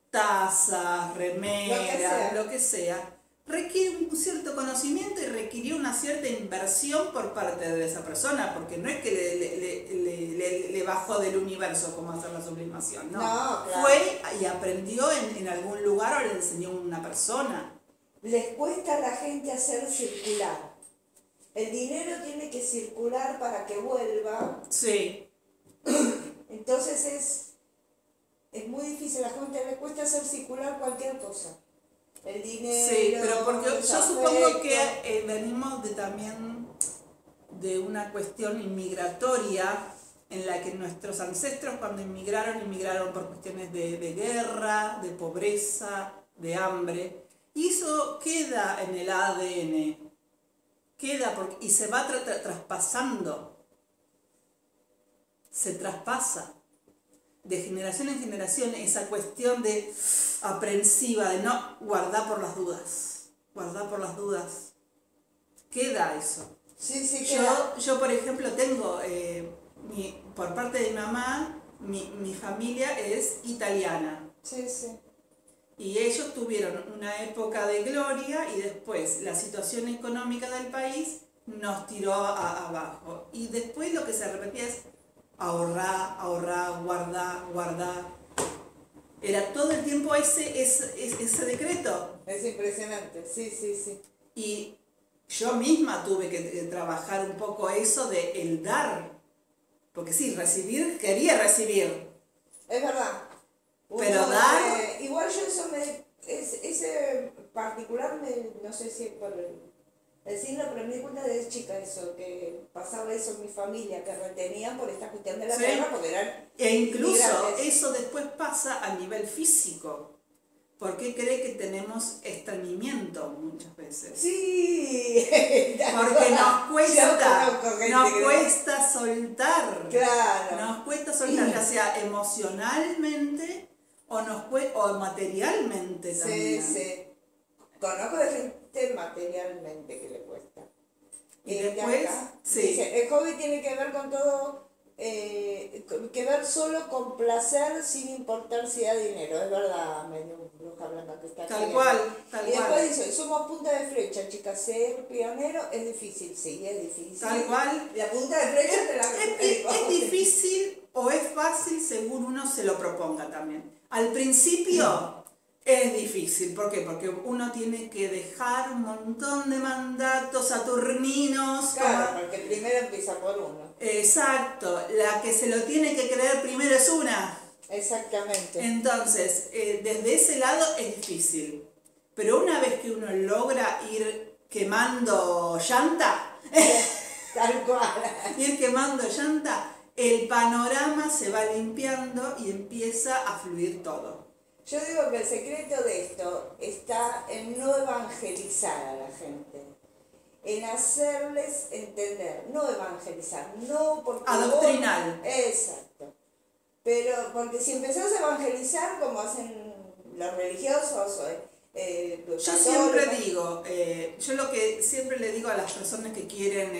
tazas, remeras, lo que sea, requiere un cierto conocimiento y requiere una cierta inversión por parte de esa persona, porque no es que le bajó del universo cómo hacer la sublimación, no. Claro. Fue y aprendió en algún lugar o le enseñó una persona. Les cuesta a la gente hacer circular. El dinero tiene que circular para que vuelva. Sí. Entonces es muy difícil, a la gente le cuesta hacer circular cualquier cosa. El dinero, sí, pero porque yo supongo que venimos también de una cuestión inmigratoria en la que nuestros ancestros cuando inmigraron por cuestiones de guerra, de pobreza, de hambre, y eso queda en el ADN, y se va traspasando, se traspasa de generación en generación esa cuestión de aprensiva, de no guardar por las dudas, queda eso. Sí, yo por ejemplo tengo, por parte de mi mamá, mi familia es italiana. Sí, sí. Y ellos tuvieron una época de gloria y después la situación económica del país nos tiró abajo. Y después lo que se repetía es ahorrar, guardar. Era todo el tiempo ese decreto. Es impresionante, sí. Y yo misma tuve que trabajar un poco eso de el dar. Porque sí, quería recibir. Es verdad. Pero dar... igual yo eso ese particular, no sé si es por el signo, pero me di cuenta de chica eso, que pasaba eso en mi familia, que retenían por esta cuestión de la guerra, porque eran... E incluso eso después pasa a nivel físico. ¿Por qué cree que tenemos estreñimiento muchas veces? Sí. Porque nos cuesta soltar. Claro. Nos cuesta soltar, ya sea emocionalmente o materialmente también. Sí. Conozco de gente materialmente que le cuesta. Y después, dice, el hobby tiene que ver con todo, que ver solo con placer sin importar si da dinero. Es verdad, medio bruja blanca que está aquí. Tal cual. Y después dice, somos punta de flecha, chicas, ser pionero es difícil. Sí, es difícil. Tal cual. La punta de flecha te la... Es difícil o es fácil según uno se lo proponga también. Al principio es difícil. ¿Por qué? Porque uno tiene que dejar un montón de mandatos saturninos. Claro, porque primero empieza por uno. Exacto. La que se lo tiene que creer primero es una. Exactamente. Entonces, desde ese lado es difícil. Pero una vez que uno logra ir quemando llanta, tal cual. Ir quemando llanta, el panorama se va limpiando y empieza a fluir todo. Yo digo que el secreto de esto está en no evangelizar a la gente. en hacerles entender, no evangelizar, no porque... Adoctrinar. Exacto. Pero porque si empezás a evangelizar como hacen los religiosos, yo siempre digo, yo lo que siempre le digo a las personas que quieren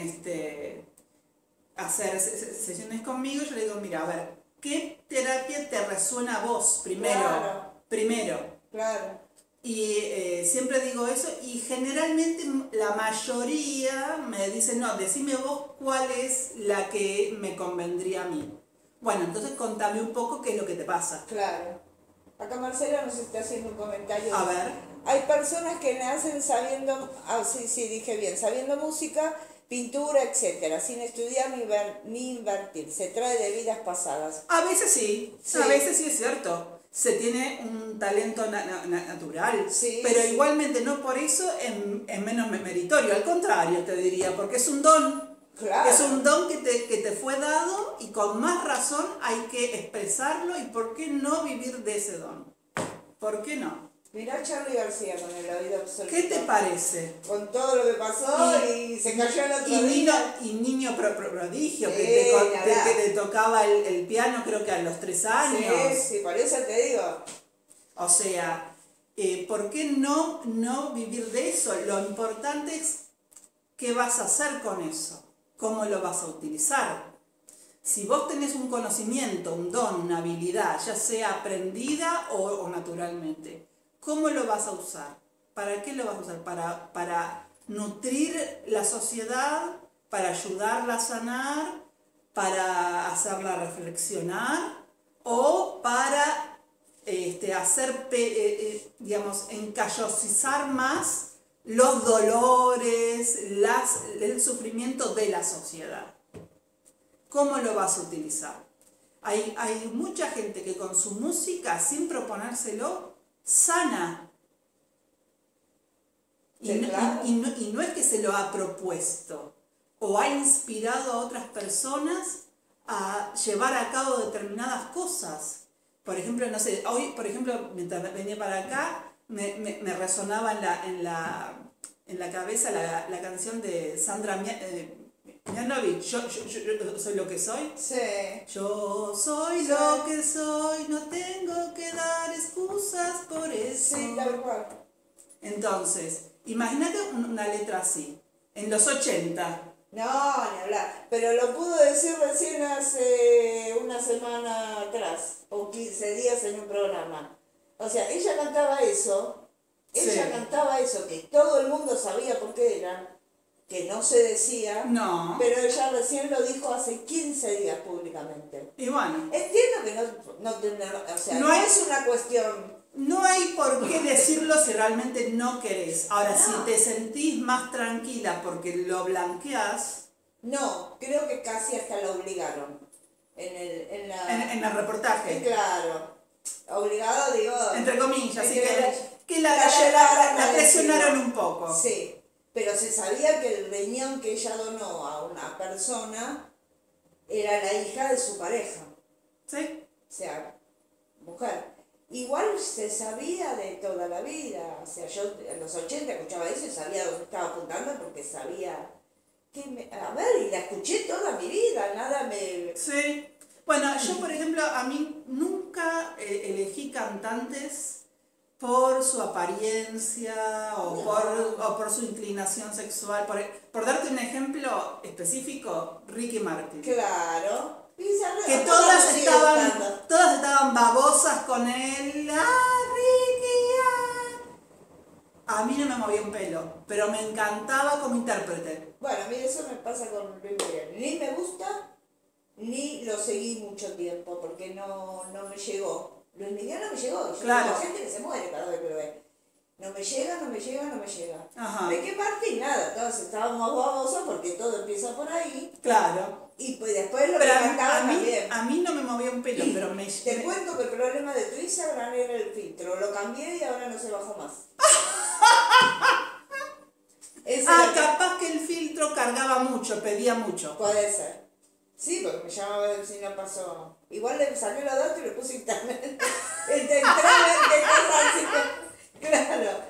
hacer sesiones conmigo, yo le digo, mira, a ver, ¿qué terapia te resuena a vos primero? Claro. Primero. Claro. Y siempre digo eso y generalmente la mayoría me dicen, no, decime vos cuál es la que me convendría a mí. Bueno, entonces contame un poco qué es lo que te pasa. Claro. Acá Marcela nos está haciendo un comentario. A ver. Hay personas que nacen sabiendo, sí, dije bien, sabiendo música, pintura, etcétera, sin estudiar ni invertir. Se trae de vidas pasadas. A veces sí. A veces sí es cierto. Se tiene un talento natural, sí, pero sí. Igualmente no por eso es menos meritorio, al contrario te diría, porque es un don. Claro. Es un don que te fue dado y con más razón hay que expresarlo y por qué no vivir de ese don. ¿Por qué no? Mirá Charly García con el oído absoluto. ¿Qué te parece? Con todo lo que pasó y se cayó el otro día. Y niño prodigio, que te tocaba el piano creo que a los 3 años. Sí, por eso te digo. O sea, ¿por qué no vivir de eso? Lo importante es qué vas a hacer con eso, cómo lo vas a utilizar. Si vos tenés un conocimiento, un don, una habilidad, ya sea aprendida o naturalmente, ¿cómo lo vas a usar? ¿Para qué lo vas a usar? Para nutrir la sociedad, para ayudarla a sanar, para hacerla reflexionar o para hacer, encallosizar más los dolores, el sufrimiento de la sociedad. ¿Cómo lo vas a utilizar? Hay mucha gente que con su música, sin proponérselo, sana. Sí, claro. Y no es que se lo ha propuesto o ha inspirado a otras personas a llevar a cabo determinadas cosas. Por ejemplo, no sé, hoy, por ejemplo, mientras venía para acá, me resonaba en la cabeza la canción de Sandra Mianovich, yo soy lo que soy. Sí. Yo soy lo que soy, no tengo que dar excusas por eso. Sí, tal cual. Entonces, imagínate una letra así, en los 80. No, ni hablar. Pero lo pudo decir recién hace una semana atrás, o 15 días en un programa. O sea, ella cantaba eso, que todo el mundo sabía por qué era, que no se decía, no. Pero ella recién lo dijo hace 15 días públicamente. Y bueno. Entiendo que no es una cuestión... No hay por qué decirlo si realmente no querés. Ahora, si te sentís más tranquila porque lo blanqueás... No, creo que casi hasta la obligaron. En el reportaje. Claro. Obligado, digo... Entre comillas, así que la presionaron un poco. Sí. Pero se sabía que el riñón que ella donó a una persona era la hija de su pareja. ¿Sí? O sea, mujer. Igual se sabía de toda la vida. O sea, yo en los 80 escuchaba eso y sabía dónde estaba apuntando porque sabía... A ver, y la escuché toda mi vida, nada me... Sí. Bueno, yo por ejemplo, a mí nunca elegí cantantes por su apariencia o por su inclinación sexual. Por darte un ejemplo específico, Ricky Martin. Claro. Que todas estaban babosas con él. ¡Ah, Ricky! Ah! A mí no me movía un pelo, pero me encantaba como intérprete. Bueno, a mí eso me pasa con Luis Miguel. Ni me gusta, ni lo seguí mucho tiempo, porque no me llegó. Luis Miguel no me llegó. Claro. Hay gente que se muere cada vez que lo ve. No me llega. Ajá. ¿De qué parte? Nada, todos estábamos babosos porque todo empieza por ahí. Claro. Y pues después lo pero que cantaba también. A mí no me movía un pelo, pero me... Te cuento que el problema de tu Instagram era el filtro. Lo cambié y ahora no se bajó más. Capaz que el filtro cargaba mucho, pedía mucho. Puede ser. Sí, porque me llamaba a ver si no pasó. Igual le saqué los datos y le puse internet. Claro.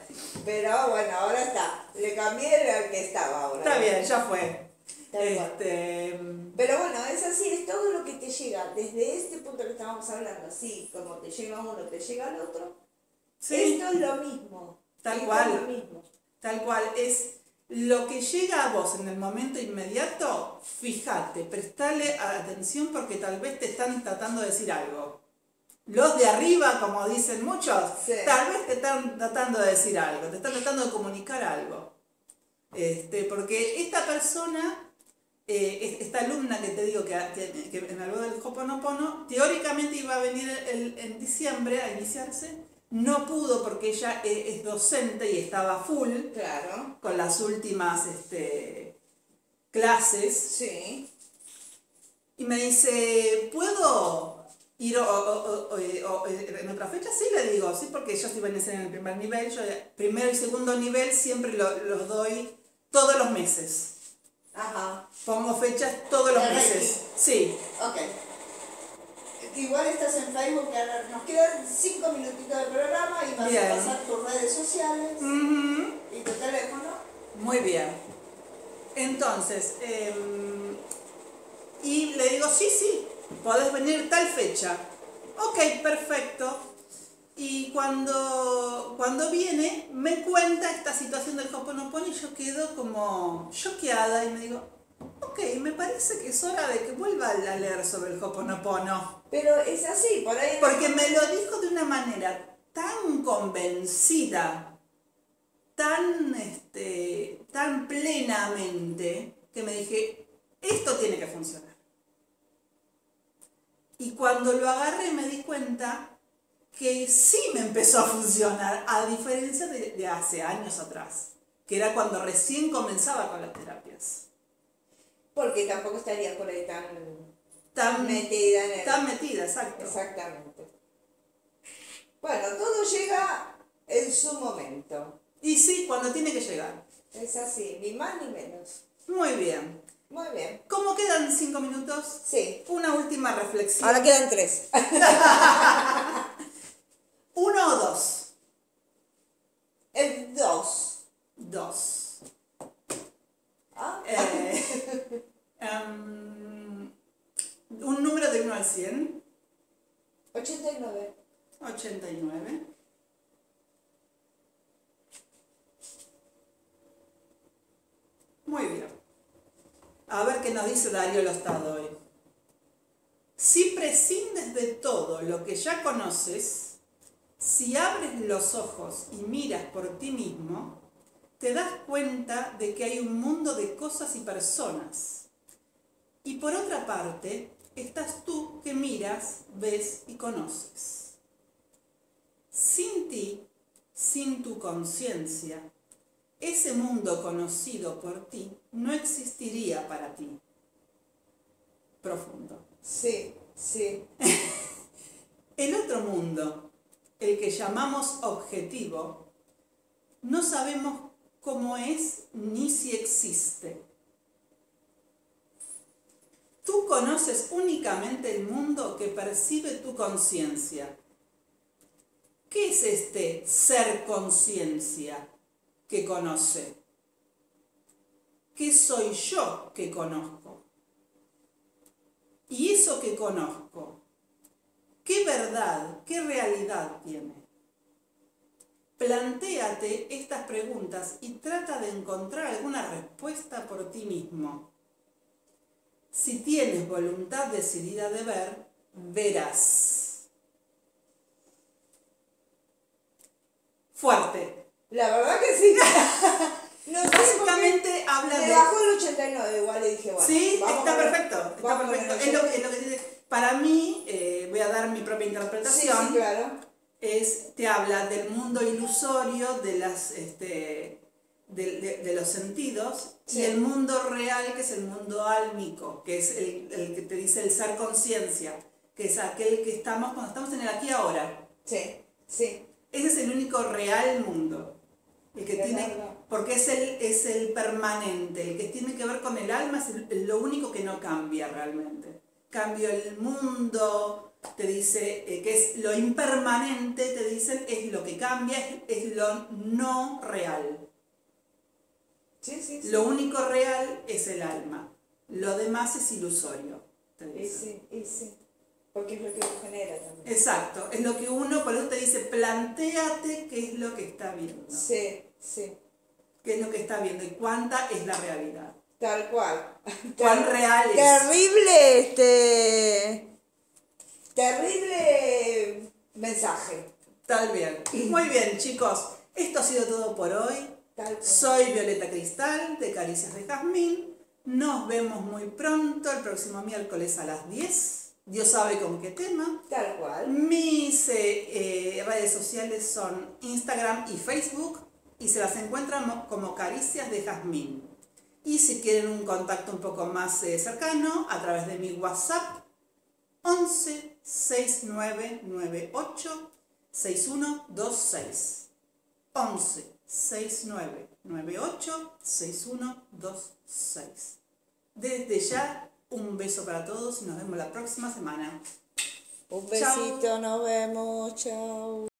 Pero bueno, ahora está. Le cambié el que estaba ahora. Está bien, ya fue. Pero bueno, es así, es todo lo que te llega, desde este punto que estábamos hablando, así como te llega uno, te llega el otro. Sí. Esto es lo mismo. Tal cual. Es lo mismo. Tal cual. Es lo que llega a vos en el momento inmediato, fíjate, prestale atención porque tal vez te están tratando de decir algo. Los de arriba, como dicen muchos, sí, tal vez te están tratando de decir algo, te están tratando de comunicar algo. Porque esta persona, esta alumna que te digo que me habló del Ho'oponopono, teóricamente iba a venir en diciembre a iniciarse, no pudo porque ella es docente y estaba full, claro, con las últimas clases. Sí. Y me dice, ¿puedo ir en otra fecha? Sí, le digo, sí, porque ellos iban a ser en el primer nivel, yo primero y segundo nivel siempre los doy todos los meses. Ajá. Pongo fechas todos los meses. Sí. Ok. Igual estás en Facebook, ahora nos quedan 5 minutitos de programa y vas a pasar tus redes sociales y tu teléfono. Muy bien. Entonces, y le digo, sí, podés venir tal fecha. Ok, perfecto. Y cuando viene, me cuenta esta situación del Ho'oponopono y yo quedo como choqueada y me digo, ok, me parece que es hora de que vuelva a leer sobre el Ho'oponopono. Pero es así, por ahí... Porque me lo dijo de una manera tan convencida, tan plenamente, que me dije, esto tiene que funcionar. Y cuando lo agarré me di cuenta que sí me empezó a funcionar, a diferencia de hace años atrás, que era cuando recién comenzaba con las terapias. Porque tampoco estarías por ahí tan metida en el... Tan metida, exacto. Exactamente. Bueno, todo llega en su momento. Y sí, cuando tiene que llegar. Es así, ni más ni menos. Muy bien. Muy bien. ¿Cómo quedan 5 minutos? Sí. Una última reflexión. Ahora quedan 3. 1 o 2. El 2. 2. ¿Ah? Un número de 1 al 100. 89. 89. Muy bien. A ver qué nos dice Darío Lostado hoy. Si prescindes de todo lo que ya conoces, si abres los ojos y miras por ti mismo, te das cuenta de que hay un mundo de cosas y personas. Y por otra parte, estás tú que miras, ves y conoces. Sin ti, sin tu conciencia, ese mundo conocido por ti no existiría para ti. Profundo. Sí, sí. El otro mundo, el que llamamos objetivo, no sabemos cómo es ni si existe. Tú conoces únicamente el mundo que percibe tu conciencia. ¿Qué es este ser conciencia que conoce? ¿Qué soy yo que conozco? Y eso que conozco, ¿qué verdad, qué realidad tiene? Plantéate estas preguntas y trata de encontrar alguna respuesta por ti mismo. Si tienes voluntad decidida de ver, verás. Fuerte. La verdad que sí. No sé, básicamente habla de... Me bajó el 89, igual le dije, bueno. Sí, está perfecto. Está perfecto. Es lo que dice. Para mí, voy a dar mi propia interpretación. Sí, claro. Te habla del mundo ilusorio, de las de los sentidos, sí, y el mundo real, que es el mundo álmico, que es el que te dice el ser conciencia, que es aquel que estamos cuando estamos en el aquí y ahora. Sí, sí. Ese es el único real mundo. El que tiene, porque es el permanente, el que tiene que ver con el alma, es lo único que no cambia realmente. Cambio el mundo, te dice que es lo impermanente, te dicen es lo que cambia, es lo no real. Sí. Lo único real es el alma. Lo demás es ilusorio. Y sí. Porque es lo que uno genera también. Exacto. Es lo que uno, por eso te dice, plantéate qué es lo que está viendo. Sí. Qué es lo que está viendo y cuánta es la realidad. Tal cual. ¿Cuán real es? Terrible mensaje. Tal bien. Muy bien, chicos. Esto ha sido todo por hoy. Soy Violeta Cristal, de Caricias de Jazmín. Nos vemos muy pronto, el próximo miércoles a las 10. Dios sabe con qué tema. Tal cual. Mis redes sociales son Instagram y Facebook y se las encuentran como Caricias de Jazmín. Y si quieren un contacto un poco más cercano, a través de mi WhatsApp, 11 6998 6126. 11 6998 6126. Desde ya, un beso para todos y nos vemos la próxima semana. Un besito, Chau. nos vemos, chao.